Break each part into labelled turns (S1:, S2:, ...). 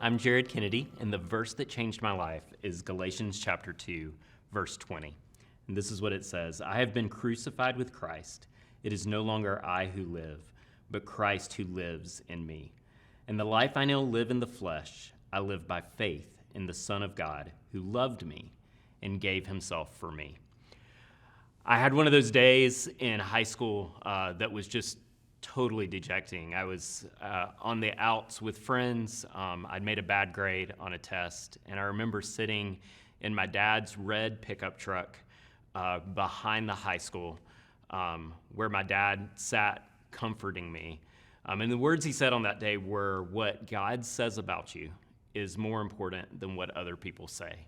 S1: I'm Jared Kennedy, and the verse that changed my life is Galatians chapter 2, verse 20. And this is what it says: I have been crucified with Christ. It is no longer I who live, but Christ who lives in me. And the life I now live in the flesh, I live by faith in the Son of God, who loved me and gave himself for me. I had one of those days in high school that was just totally dejecting. I was on the outs with friends. I'd made a bad grade on a test, and I remember sitting in my dad's red pickup truck behind the high school, where my dad sat comforting me. And the words he said on that day were, "What God says about you is more important than what other people say."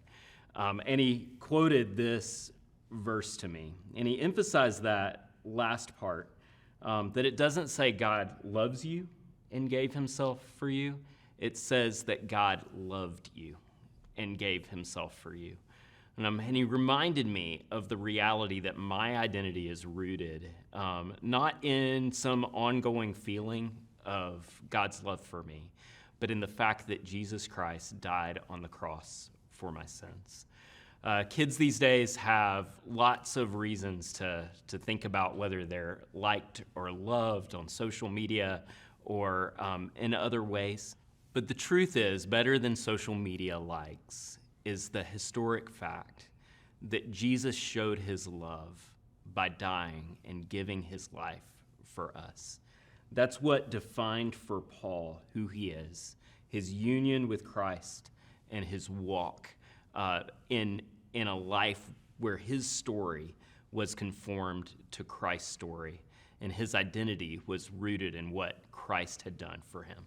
S1: And he quoted this verse to me, and he emphasized that last part, that it doesn't say God loves you and gave himself for you. It says that God loved you and gave himself for you. And he reminded me of the reality that my identity is rooted, not in some ongoing feeling of God's love for me, but in the fact that Jesus Christ died on the cross for my sins. Kids these days have lots of reasons to think about whether they're liked or loved on social media or in other ways. But the truth is, better than social media likes is the historic fact that Jesus showed his love by dying and giving his life for us. That's what defined for Paul who he is, his union with Christ and his walk in a life where his story was conformed to Christ's story, and his identity was rooted in what Christ had done for him.